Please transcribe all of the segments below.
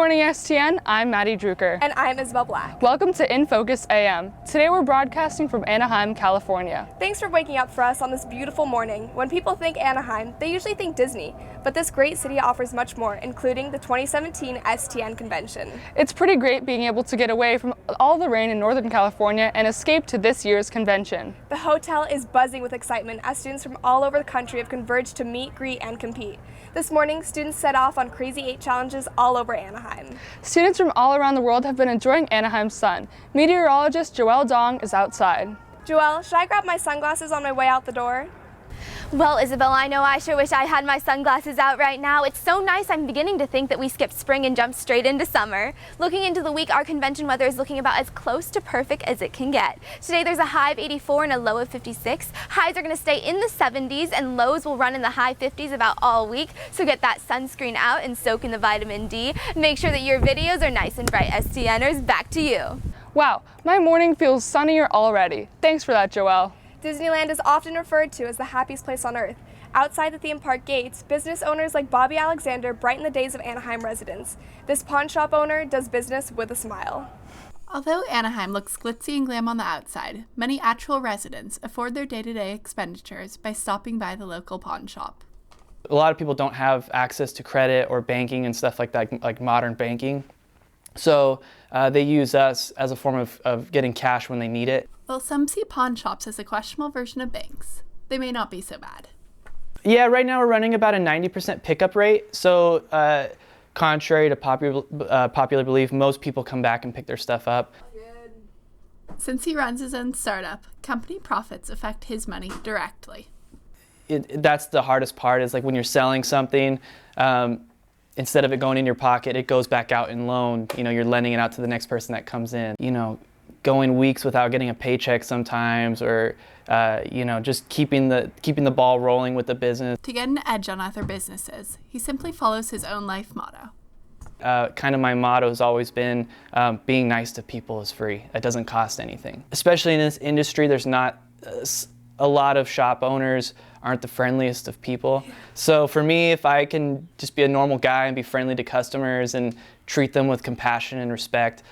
morning, STN. I'm Maddy Druker. And I'm Isabel Black. Welcome to Infocus AM. Today we're broadcasting from Anaheim, California. Thanks for waking up for us on this beautiful morning. When people think Anaheim, they usually think Disney, but this great city offers much more, including the 2017 STN convention. It's pretty great being able to get away from all the rain in Northern California and escape to this year's convention. The hotel is buzzing with excitement as students from all over the country have converged to meet, greet, and compete. This morning, students set off on Crazy 8 challenges all over Anaheim. Students from all around the world have been enjoying Anaheim's sun. Meteorologist Joelle Dong is outside. Joelle, should I grab my sunglasses on my way out the door? Well, Isabel, I know I sure wish I had my sunglasses out right now. It's so nice I'm beginning to think that we skipped spring and jumped straight into summer. Looking into the week, our convention weather is looking about as close to perfect as it can get. Today there's a high of 84 and a low of 56. Highs are going to stay in the 70s and lows will run in the high 50s about all week. So get that sunscreen out and soak in the vitamin D. Make sure that your videos are nice and bright. STNers, back to you. Wow, my morning feels sunnier already. Thanks for that, Joelle. Disneyland is often referred to as the happiest place on earth. Outside the theme park gates, business owners like Bobby Alexander brighten the days of Anaheim residents. This pawn shop owner does business with a smile. Although Anaheim looks glitzy and glam on the outside, many actual residents afford their day-to-day expenditures by stopping by the local pawn shop. A lot of people don't have access to credit or banking and stuff like that, like modern banking. So they use us as a form of getting cash when they need it. While some see pawn shops as a questionable version of banks, they may not be so bad. Yeah, right now we're running about a 90% pickup rate. So contrary to popular belief, most people come back and pick their stuff up. Since he runs his own startup, company profits affect his money directly. That's the hardest part, is like when you're selling something, instead of it going in your pocket, it goes back out in loan. You know, you're lending it out to the next person that comes in. You know, going weeks without getting a paycheck sometimes, or just keeping the ball rolling with the business. To get an edge on other businesses, he simply follows his own life motto. Kind of my motto has always been being nice to people is free. It doesn't cost anything. Especially in this industry, there's not a lot of shop owners aren't the friendliest of people. So for me, if I can just be a normal guy and be friendly to customers and treat them with compassion and respect,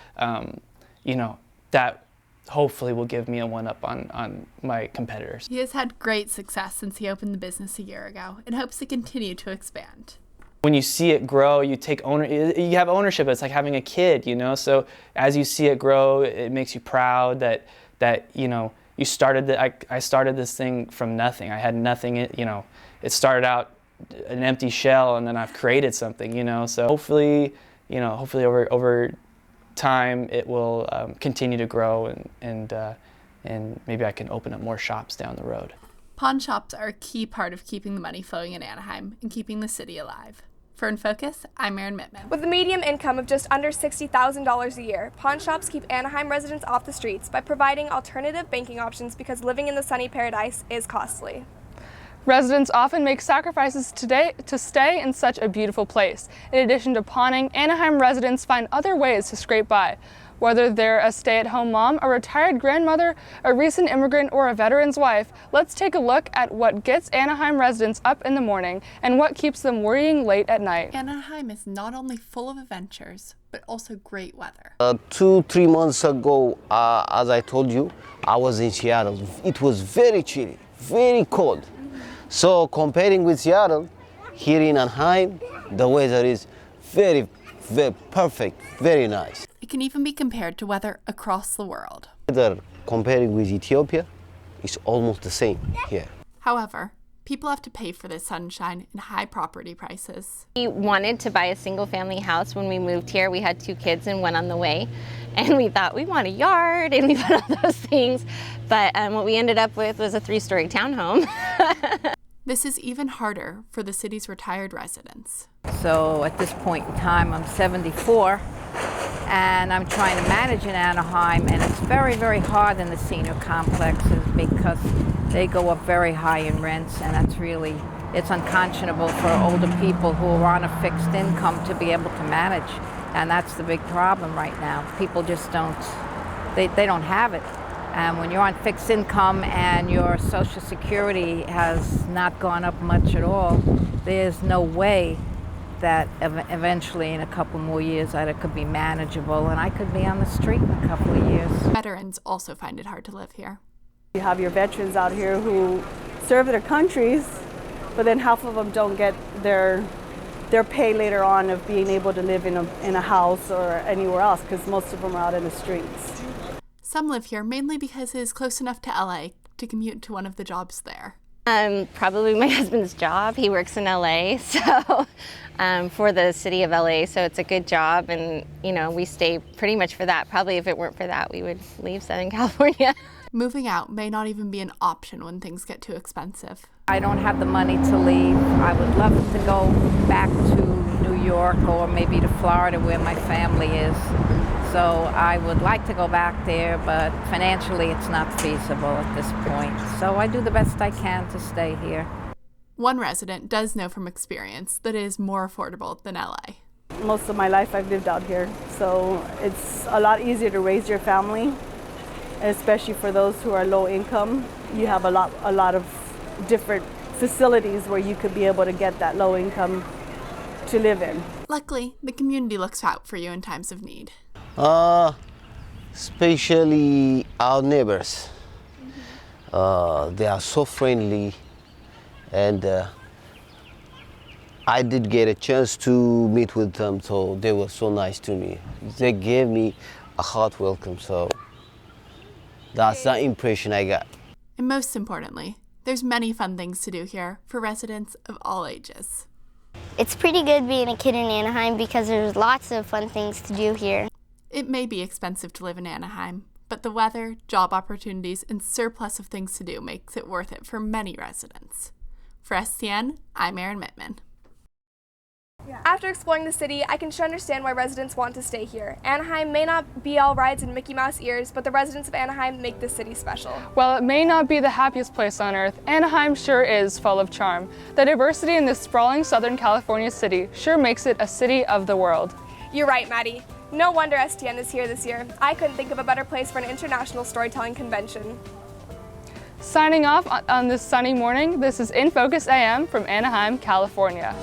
that hopefully will give me a one-up on my competitors. He has had great success since he opened the business a year ago and hopes to continue to expand. When you see it grow, you have ownership. It's like having a kid, So as you see it grow, it makes you proud that you started I started this thing from nothing. I had nothing, it started out an empty shell, and then I've created something, So hopefully over time it will continue to grow, and maybe I can open up more shops down the road. Pawn shops are a key part of keeping the money flowing in Anaheim and keeping the city alive. For Infocus, I'm Erin Mittmann. With a median income of just under $60,000 a year, pawn shops keep Anaheim residents off the streets by providing alternative banking options because living in the sunny paradise is costly. Residents often make sacrifices today to stay in such a beautiful place. In addition to pawning, Anaheim residents find other ways to scrape by. Whether they're a stay-at-home mom, a retired grandmother, a recent immigrant, or a veteran's wife, let's take a look at what gets Anaheim residents up in the morning and what keeps them worrying late at night. Anaheim is not only full of adventures, but also great weather. 2-3 months ago, as I told you, I was in Seattle. It was very chilly, very cold. So comparing with Seattle, here in Anaheim, the weather is very, very perfect, very nice. It can even be compared to weather across the world. Weather comparing with Ethiopia is almost the same here. However, people have to pay for this sunshine and high property prices. We wanted to buy a single-family house when we moved here. We had 2 kids and one on the way, and we thought we want a yard and we want all those things. But what we ended up with was a 3-story townhome. This is even harder for the city's retired residents. So at this point in time, I'm 74, and I'm trying to manage in Anaheim, and it's very, very hard in the senior complexes because they go up very high in rents, and it's unconscionable for older people who are on a fixed income to be able to manage, and that's the big problem right now. People just don't have it. And when you're on fixed income and your Social Security has not gone up much at all, there's no way that eventually in a couple more years that it could be manageable and I could be on the street in a couple of years. Veterans also find it hard to live here. You have your veterans out here who serve their countries, but then half of them don't get their pay later on of being able to live in a house or anywhere else because most of them are out in the streets. Some live here mainly because it is close enough to LA to commute to one of the jobs there. Probably my husband's job. He works in LA, so for the city of LA, so it's a good job, and we stay pretty much for that. Probably if it weren't for that, we would leave Southern California. Moving out may not even be an option when things get too expensive. I don't have the money to leave. I would love to go back to New York or maybe to Florida where my family is. So I would like to go back there, but financially it's not feasible at this point. So I do the best I can to stay here. One resident does know from experience that it is more affordable than LA. Most of my life I've lived out here, so it's a lot easier to raise your family, especially for those who are low income. You have a lot of different facilities where you could be able to get that low income to live in. Luckily, the community looks out for you in times of need. Especially our neighbors. They are so friendly, and I did get a chance to meet with them, so they were so nice to me. They gave me a hot welcome, so that's the impression I got. And most importantly, there's many fun things to do here for residents of all ages. It's pretty good being a kid in Anaheim because there's lots of fun things to do here. It may be expensive to live in Anaheim, but the weather, job opportunities, and surplus of things to do makes it worth it for many residents. For STN, I'm Erin Mittmann. After exploring the city, I can sure understand why residents want to stay here. Anaheim may not be all rides and Mickey Mouse ears, but the residents of Anaheim make this city special. While it may not be the happiest place on earth, Anaheim sure is full of charm. The diversity in this sprawling Southern California city sure makes it a city of the world. You're right, Maddie. No wonder STN is here this year. I couldn't think of a better place for an international storytelling convention. Signing off on this sunny morning, this is Infocus AM from Anaheim, California.